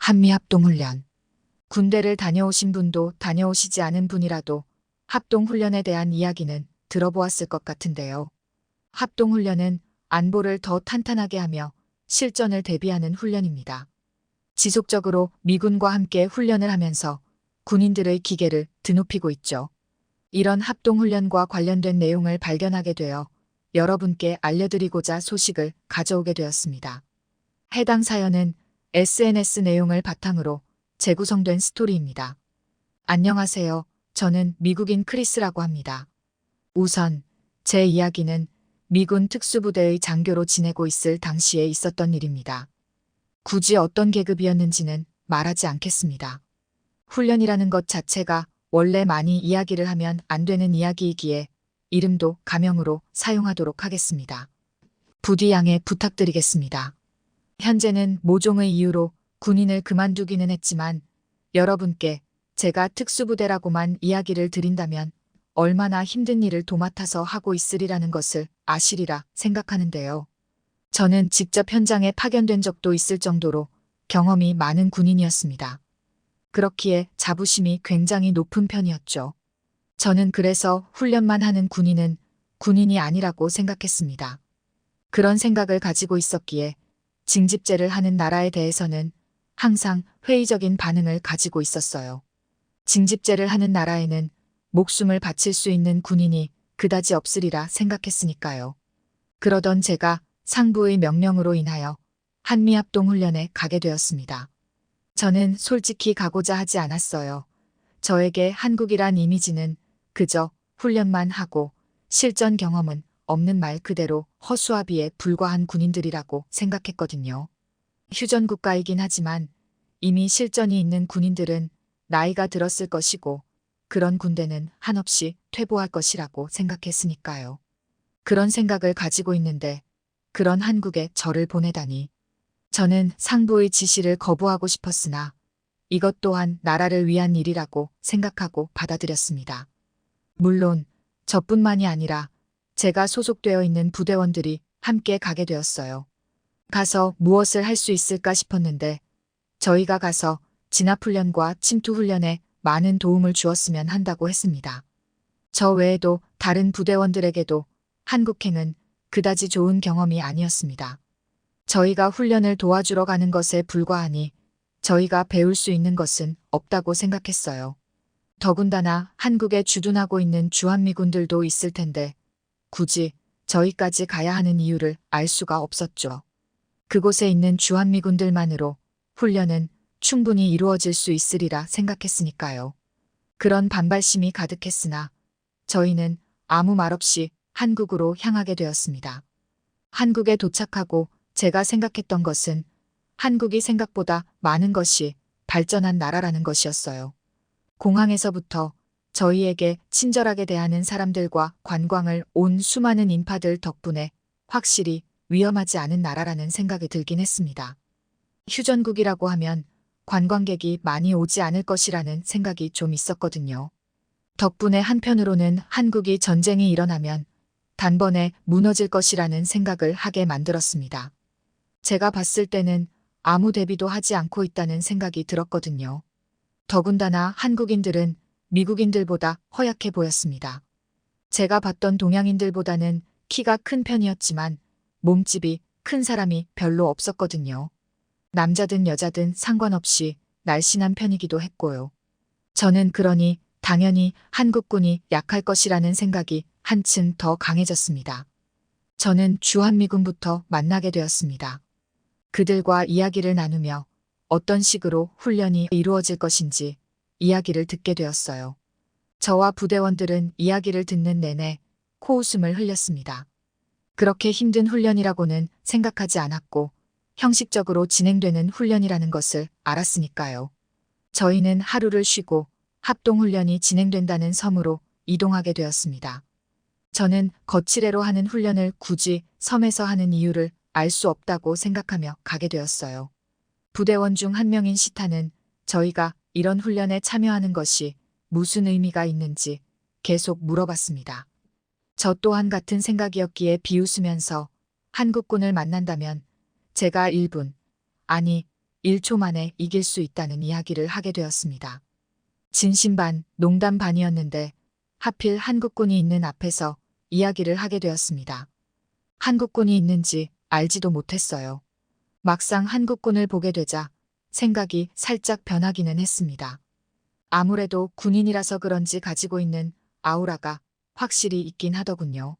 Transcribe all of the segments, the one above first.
한미합동훈련. 군대를 다녀오신 분도 다녀오시지 않은 분이라도 합동훈련에 대한 이야기는 들어보았을 것 같은데요. 합동훈련은 안보를 더 탄탄하게 하며 실전을 대비하는 훈련입니다. 지속적으로 미군과 함께 훈련을 하면서 군인들의 기계를 드높이고 있죠. 이런 합동훈련과 관련된 내용을 발견하게 되어 여러분께 알려드리고자 소식을 가져오게 되었습니다. 해당 사연은 SNS 내용을 바탕으로 재구성된 스토리입니다. 안녕하세요. 저는 미국인 크리스라고 합니다. 우선 제 이야기는 미군 특수부대의 장교로 지내고 있을 당시에 있었던 일입니다. 굳이 어떤 계급이었는지는 말하지 않겠습니다. 훈련이라는 것 자체가 원래 많이 이야기를 하면 안 되는 이야기이기에 이름도 가명으로 사용하도록 하겠습니다. 부디 양해 부탁드리겠습니다. 현재는 모종의 이유로 군인을 그만두기는 했지만 여러분께 제가 특수부대라고만 이야기를 드린다면 얼마나 힘든 일을 도맡아서 하고 있으리라는 것을 아시리라 생각하는데요. 저는 직접 현장에 파견된 적도 있을 정도로 경험이 많은 군인이었습니다. 그렇기에 자부심이 굉장히 높은 편이었죠. 저는 그래서 훈련만 하는 군인은 군인이 아니라고 생각했습니다. 그런 생각을 가지고 있었기에 징집제를 하는 나라에 대해서는 항상 회의적인 반응을 가지고 있었어요. 징집제를 하는 나라에는 목숨을 바칠 수 있는 군인이 그다지 없으리라 생각했으니까요. 그러던 제가 상부의 명령으로 인하여 한미합동훈련에 가게 되었습니다. 저는 솔직히 가고자 하지 않았어요. 저에게 한국이란 이미지는 그저 훈련만 하고 실전 경험은 없는 말 그대로 허수아비에 불과한 군인들이라고 생각했거든요. 휴전 국가이긴 하지만 이미 실전이 있는 군인들은 나이가 들었을 것이고 그런 군대는 한없이 퇴보할 것이라고 생각했으니까요. 그런 생각을 가지고 있는데 그런 한국에 저를 보내다니. 저는 상부의 지시를 거부하고 싶었으나 이것 또한 나라를 위한 일이라고 생각하고 받아들였습니다. 물론 저뿐만이 아니라 제가 소속되어 있는 부대원들이 함께 가게 되었어요. 가서 무엇을 할 수 있을까 싶었는데 저희가 가서 진압훈련과 침투훈련에 많은 도움을 주었으면 한다고 했습니다. 저 외에도 다른 부대원들에게도 한국행은 그다지 좋은 경험이 아니었습니다. 저희가 훈련을 도와주러 가는 것에 불과하니 저희가 배울 수 있는 것은 없다고 생각했어요. 더군다나 한국에 주둔하고 있는 주한미군들도 있을 텐데 굳이 저희까지 가야 하는 이유를 알 수가 없었죠. 그곳에 있는 주한미군들만으로 훈련은 충분히 이루어질 수 있으리라 생각했으니까요. 그런 반발심이 가득했으나 저희는 아무 말 없이 한국으로 향하게 되었습니다. 한국에 도착하고 제가 생각했던 것은 한국이 생각보다 많은 것이 발전한 나라라는 것이었어요. 공항에서부터 저희에게 친절하게 대하는 사람들과 관광을 온 수많은 인파들 덕분에 확실히 위험하지 않은 나라라는 생각이 들긴 했습니다. 휴전국이라고 하면 관광객이 많이 오지 않을 것이라는 생각이 좀 있었거든요. 덕분에 한편으로는 한국이 전쟁이 일어나면 단번에 무너질 것이라는 생각을 하게 만들었습니다. 제가 봤을 때는 아무 대비도 하지 않고 있다는 생각이 들었거든요. 더군다나 한국인들은 미국인들보다 허약해 보였습니다. 제가 봤던 동양인들보다는 키가 큰 편이었지만 몸집이 큰 사람이 별로 없었거든요. 남자든 여자든 상관없이 날씬한 편이기도 했고요. 저는 그러니 당연히 한국군이 약할 것이라는 생각이 한층 더 강해졌습니다. 저는 주한미군부터 만나게 되었습니다. 그들과 이야기를 나누며 어떤 식으로 훈련이 이루어질 것인지 이야기를 듣게 되었어요. 저와 부대원들은 이야기를 듣는 내내 코웃음을 흘렸습니다. 그렇게 힘든 훈련이라고는 생각하지 않았고 형식적으로 진행되는 훈련이라는 것을 알았으니까요. 저희는 하루를 쉬고 합동훈련이 진행된다는 섬으로 이동하게 되었습니다. 저는 거치레로 하는 훈련을 굳이 섬에서 하는 이유를 알 수 없다고 생각하며 가게 되었어요. 부대원 중 한 명인 시타는 저희가 이런 훈련에 참여하는 것이 무슨 의미가 있는지 계속 물어봤습니다. 저 또한 같은 생각이었기에 비웃으면서 한국군을 만난다면 제가 1분, 아니 1초 만에 이길 수 있다는 이야기를 하게 되었습니다. 진심 반, 농담 반이었는데 하필 한국군이 있는 앞에서 이야기를 하게 되었습니다. 한국군이 있는지 알지도 못했어요. 막상 한국군을 보게 되자 생각이 살짝 변하기는 했습니다. 아무래도 군인이라서 그런지 가지고 있는 아우라가 확실히 있긴 하더군요.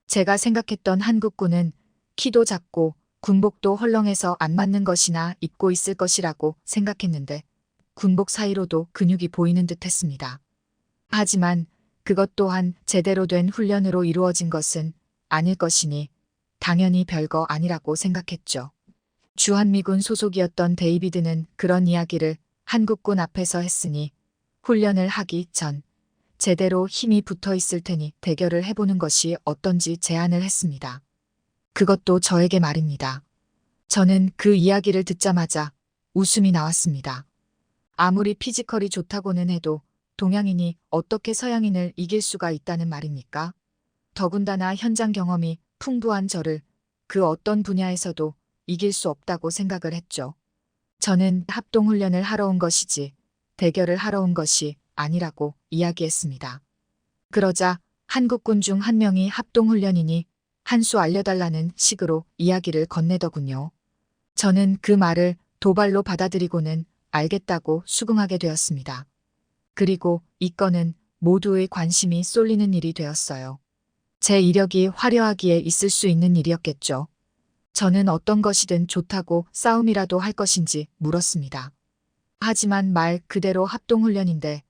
제가 생각했던 한국군은 키도 작고 군복도 헐렁해서 안 맞는 것이나 입고 있을 것이라고 생각했는데 군복 사이로도 근육이 보이는 듯 했습니다. 하지만 그것 또한 제대로 된 훈련으로 이루어진 것은 아닐 것이니 당연히 별거 아니라고 생각했죠. 주한미군 소속이었던 데이비드는 그런 이야기를 한국군 앞에서 했으니 훈련을 하기 전 제대로 힘이 붙어 있을 테니 대결을 해보는 것이 어떤지 제안을 했습니다. 그것도 저에게 말입니다. 저는 그 이야기를 듣자마자 웃음이 나왔습니다. 아무리 피지컬이 좋다고는 해도 동양인이 어떻게 서양인을 이길 수가 있다는 말입니까? 더군다나 현장 경험이 풍부한 저를 그 어떤 분야에서도 이길 수 없다고 생각을 했죠. 저는 합동훈련을 하러 온 것이지 대결을 하러 온 것이 아니라고 이야기했습니다. 그러자 한국군 중 한 명이 합동훈련이니 한 수 알려달라는 식으로 이야기를 건네더군요. 저는 그 말을 도발로 받아들이고는 알겠다고 수긍하게 되었습니다. 그리고 이 건은 모두의 관심이 쏠리는 일이 되었어요. 제 이력이 화려하기에 있을 수 있는 일이었겠죠. 저는 어떤 것이든 좋다고 싸움이라도 할 것인지 물었습니다. 하지만 말 그대로 합동훈련인데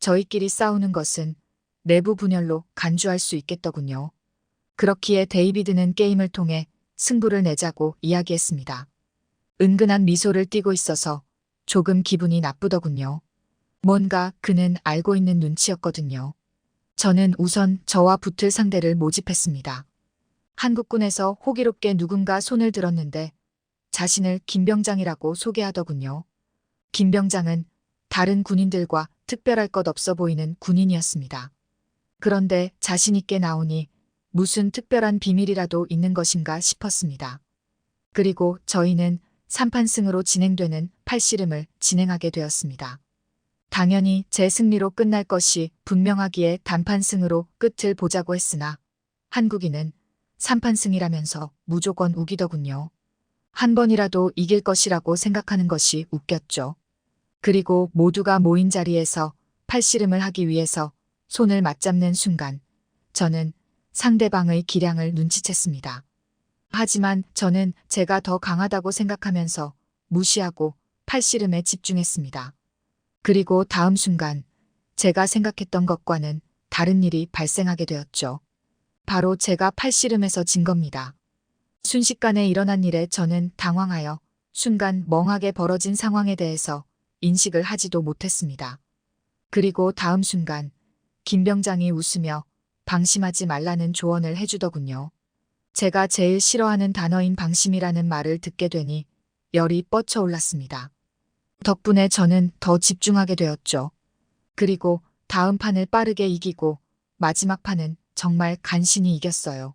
저희끼리 싸우는 것은 내부 분열로 간주할 수 있겠더군요. 그렇기에 데이비드는 게임을 통해 승부를 내자고 이야기했습니다. 은근한 미소를 띠고 있어서 조금 기분이 나쁘더군요. 뭔가 그는 알고 있는 눈치였거든요. 저는 우선 저와 붙을 상대를 모집했습니다. 한국군에서 호기롭게 누군가 손을 들었는데 자신을 김병장이라고 소개하더군요. 김병장은 다른 군인들과 특별할 것 없어 보이는 군인이었습니다. 그런데 자신 있게 나오니 무슨 특별한 비밀이라도 있는 것인가 싶었습니다. 그리고 저희는 3판승으로 진행되는 팔씨름을 진행하게 되었습니다. 당연히 제 승리로 끝날 것이 분명하기에 단판승으로 끝을 보자고 했으나 한국인은 3판승이라면서 무조건 우기더군요. 한 번이라도 이길 것이라고 생각하는 것이 웃겼죠. 그리고 모두가 모인 자리에서 팔씨름을 하기 위해서 손을 맞잡는 순간 저는 상대방의 기량을 눈치챘습니다. 하지만 저는 제가 더 강하다고 생각하면서 무시하고 팔씨름에 집중했습니다. 그리고 다음 순간 제가 생각했던 것과는 다른 일이 발생하게 되었죠. 바로 제가 팔씨름에서 진 겁니다. 순식간에 일어난 일에 저는 당황하여 순간 멍하게 벌어진 상황에 대해서 인식을 하지도 못했습니다. 그리고 다음 순간 김병장이 웃으며 방심하지 말라는 조언을 해주더군요. 제가 제일 싫어하는 단어인 방심이라는 말을 듣게 되니 열이 뻗쳐올랐습니다. 덕분에 저는 더 집중하게 되었죠. 그리고 다음 판을 빠르게 이기고 마지막 판은 정말 간신히 이겼어요.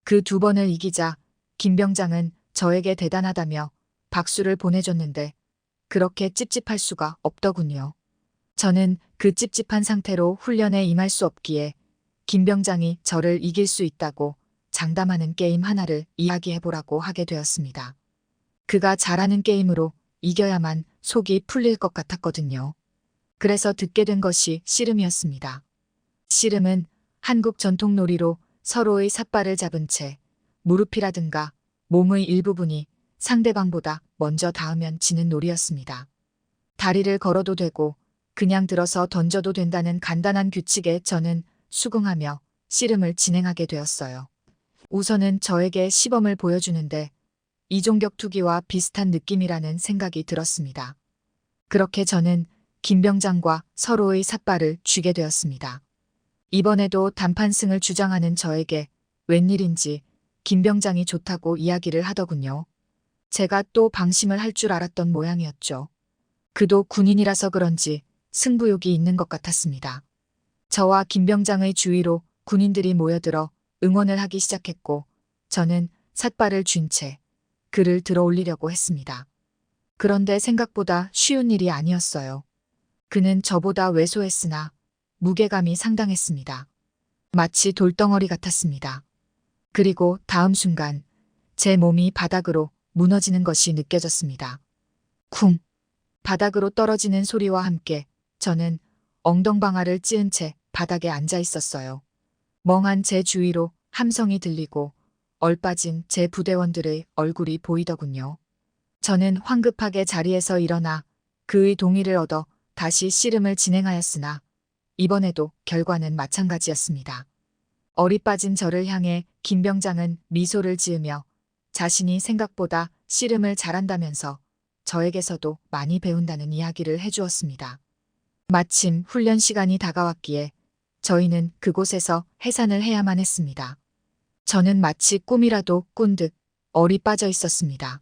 그 두 번을 이기자 김병장은 저에게 대단하다며 박수를 보내줬는데 그렇게 찝찝할 수가 없더군요. 저는 그 찝찝한 상태로 훈련에 임할 수 없기에 김병장이 저를 이길 수 있다고 장담하는 게임 하나를 이야기해보라고 하게 되었습니다. 그가 잘하는 게임으로 이겨야만 속이 풀릴 것 같았거든요. 그래서 듣게 된 것이 씨름이었습니다. 씨름은 한국 전통 놀이로 서로의 삿발을 잡은 채 무릎이라든가 몸의 일부분이 상대방보다 먼저 닿으면 지는 놀이였습니다. 다리를 걸어도 되고 그냥 들어서 던져도 된다는 간단한 규칙에 저는 수긍하며 씨름을 진행하게 되었어요. 우선은 저에게 시범을 보여주는데 이종격 투기와 비슷한 느낌이라는 생각이 들었습니다. 그렇게 저는 김병장과 서로의 삿발을 쥐게 되었습니다. 이번에도 단판승을 주장하는 저에게 웬일인지 김병장이 좋다고 이야기를 하더군요. 제가 또 방심을 할 줄 알았던 모양이었죠. 그도 군인이라서 그런지 승부욕이 있는 것 같았습니다. 저와 김병장의 주위로 군인들이 모여들어 응원을 하기 시작했고 저는 삿발을 쥔 채 그를 들어 올리려고 했습니다. 그런데 생각보다 쉬운 일이 아니었어요. 그는 저보다 왜소했으나 무게감이 상당했습니다. 마치 돌덩어리 같았습니다. 그리고 다음 순간 제 몸이 바닥으로 무너지는 것이 느껴졌습니다. 쿵! 바닥으로 떨어지는 소리와 함께 저는 엉덩방아를 찧은 채 바닥에 앉아 있었어요. 멍한 제 주위로 함성이 들리고 얼빠진 제 부대원들의 얼굴이 보이더군요. 저는 황급하게 자리에서 일어나 그의 동의를 얻어 다시 씨름을 진행하였으나 이번에도 결과는 마찬가지였습니다. 얼이 빠진 저를 향해 김 병장은 미소를 지으며 자신이 생각보다 씨름을 잘한다면서 저에게서도 많이 배운다는 이야기를 해주었습니다. 마침 훈련 시간이 다가왔기에 저희는 그곳에서 해산을 해야만 했습니다. 저는 마치 꿈이라도 꾼 듯 얼이 빠져 있었습니다.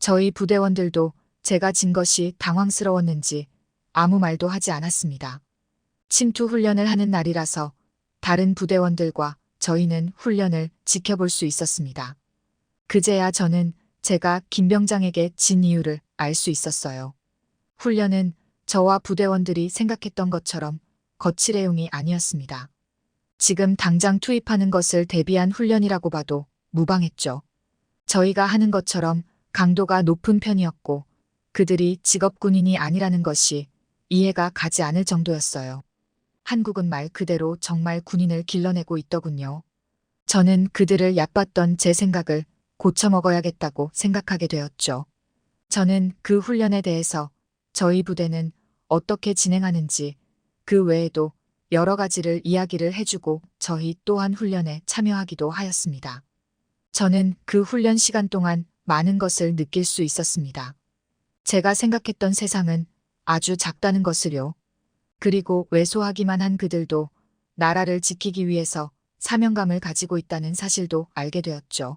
저희 부대원들도 제가 진 것이 당황스러웠는지 아무 말도 하지 않았습니다. 침투 훈련을 하는 날이라서 다른 부대원들과 저희는 훈련을 지켜볼 수 있었습니다. 그제야 저는 제가 김 병장에게 진 이유를 알 수 있었어요. 훈련은 저와 부대원들이 생각했던 것처럼 거칠해용이 아니었습니다. 지금 당장 투입하는 것을 대비한 훈련이라고 봐도 무방했죠. 저희가 하는 것처럼 강도가 높은 편이었고 그들이 직업 군인이 아니라는 것이 이해가 가지 않을 정도였어요. 한국은 말 그대로 정말 군인을 길러내고 있더군요. 저는 그들을 얕봤던 제 생각을 고쳐먹어야겠다고 생각하게 되었죠. 저는 그 훈련에 대해서 저희 부대는 어떻게 진행하는지 그 외에도 여러 가지를 이야기를 해주고 저희 또한 훈련에 참여하기도 하였습니다. 저는 그 훈련 시간 동안 많은 것을 느낄 수 있었습니다. 제가 생각했던 세상은 아주 작다는 것을요. 그리고 왜소하기만 한 그들도 나라를 지키기 위해서 사명감을 가지고 있다는 사실도 알게 되었죠.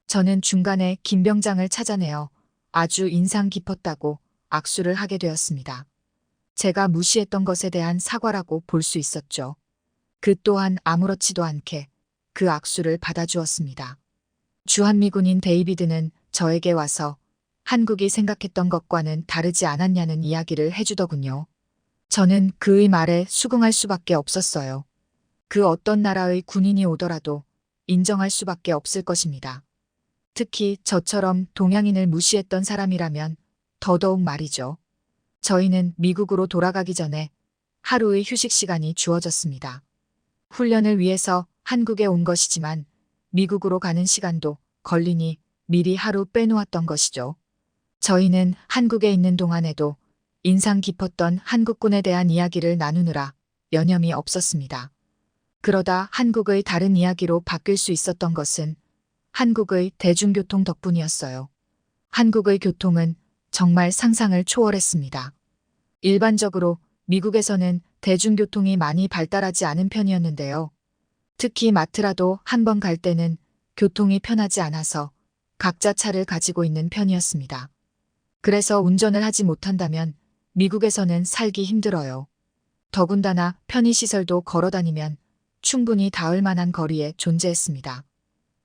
저는 중간에 김 병장을 찾아내어 아주 인상 깊었다고 악수를 하게 되었습니다. 제가 무시했던 것에 대한 사과라고 볼 수 있었죠. 그 또한 아무렇지도 않게 그 악수를 받아주었습니다. 주한미군인 데이비드는 저에게 와서 한국이 생각했던 것과는 다르지 않았냐는 이야기를 해주더군요. 저는 그의 말에 수긍할 수밖에 없었어요. 그 어떤 나라의 군인이 오더라도 인정할 수밖에 없을 것입니다. 특히 저처럼 동양인을 무시했던 사람이라면 더더욱 말이죠. 저희는 미국으로 돌아가기 전에 하루의 휴식 시간이 주어졌습니다. 훈련을 위해서 한국에 온 것이지만 미국으로 가는 시간도 걸리니 미리 하루 빼놓았던 것이죠. 저희는 한국에 있는 동안에도 인상 깊었던 한국군에 대한 이야기를 나누느라 여념이 없었습니다. 그러다 한국의 다른 이야기로 바뀔 수 있었던 것은 한국의 대중교통 덕분이었어요. 한국의 교통은 정말 상상을 초월했습니다. 일반적으로 미국에서는 대중교통이 많이 발달하지 않은 편이었는데요. 특히 마트라도 한 번 갈 때는 교통이 편하지 않아서 각자 차를 가지고 있는 편이었습니다. 그래서 운전을 하지 못한다면 미국에서는 살기 힘들어요. 더군다나 편의시설도 걸어다니면 충분히 닿을 만한 거리에 존재했습니다.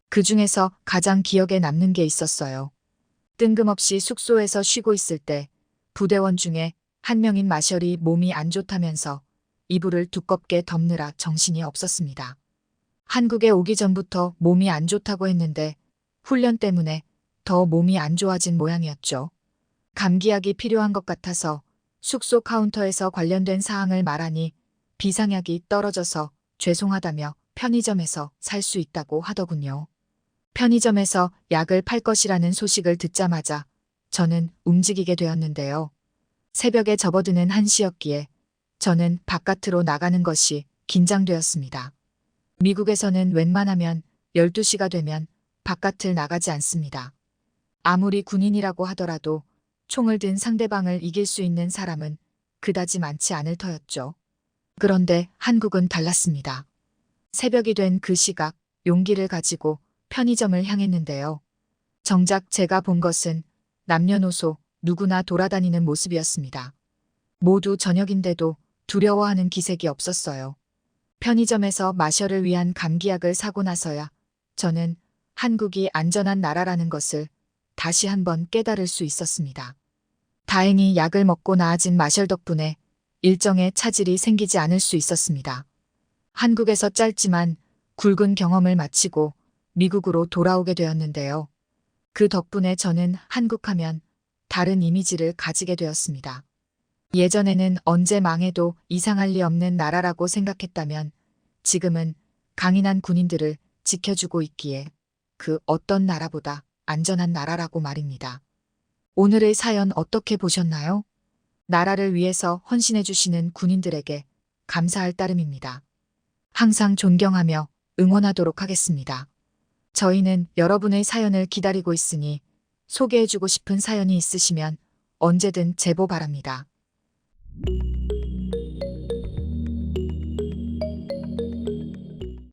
그 중에서 가장 기억에 남는 게 있었어요. 뜬금없이 숙소에서 쉬고 있을 때 부대원 중에 한 명인 마셜이 몸이 안 좋다면서 이불을 두껍게 덮느라 정신이 없었습니다. 한국에 오기 전부터 몸이 안 좋다고 했는데 훈련 때문에 더 몸이 안 좋아진 모양이었죠. 감기약이 필요한 것 같아서 숙소 카운터에서 관련된 사항을 말하니 비상약이 떨어져서 죄송하다며 편의점에서 살 수 있다고 하더군요. 편의점에서 약을 팔 것이라는 소식을 듣자마자 저는 움직이게 되었는데요. 새벽에 접어드는 1시였기에 저는 바깥으로 나가는 것이 긴장되었습니다. 미국에서는 웬만하면 12시가 되면 바깥을 나가지 않습니다. 아무리 군인이라고 하더라도 총을 든 상대방을 이길 수 있는 사람은 그다지 많지 않을 터였죠. 그런데 한국은 달랐습니다. 새벽이 된 그 시각 용기를 가지고 편의점을 향했는데요. 정작 제가 본 것은 남녀노소 누구나 돌아다니는 모습이었습니다. 모두 저녁인데도 두려워하는 기색이 없었어요. 편의점에서 마셜을 위한 감기약을 사고 나서야 저는 한국이 안전한 나라라는 것을 다시 한번 깨달을 수 있었습니다. 다행히 약을 먹고 나아진 마셜 덕분에 일정에 차질이 생기지 않을 수 있었습니다. 한국에서 짧지만 굵은 경험을 마치고 미국으로 돌아오게 되었는데요. 그 덕분에 저는 한국하면 다른 이미지를 가지게 되었습니다. 예전에는 언제 망해도 이상할 리 없는 나라라고 생각했다면 지금은 강인한 군인들을 지켜주고 있기에 그 어떤 나라보다 안전한 나라라고 말입니다. 오늘의 사연 어떻게 보셨나요? 나라를 위해서 헌신해주시는 군인들에게 감사할 따름입니다. 항상 존경하며 응원하도록 하겠습니다. 저희는 여러분의 사연을 기다리고 있으니 소개해주고 싶은 사연이 있으시면 언제든 제보 바랍니다.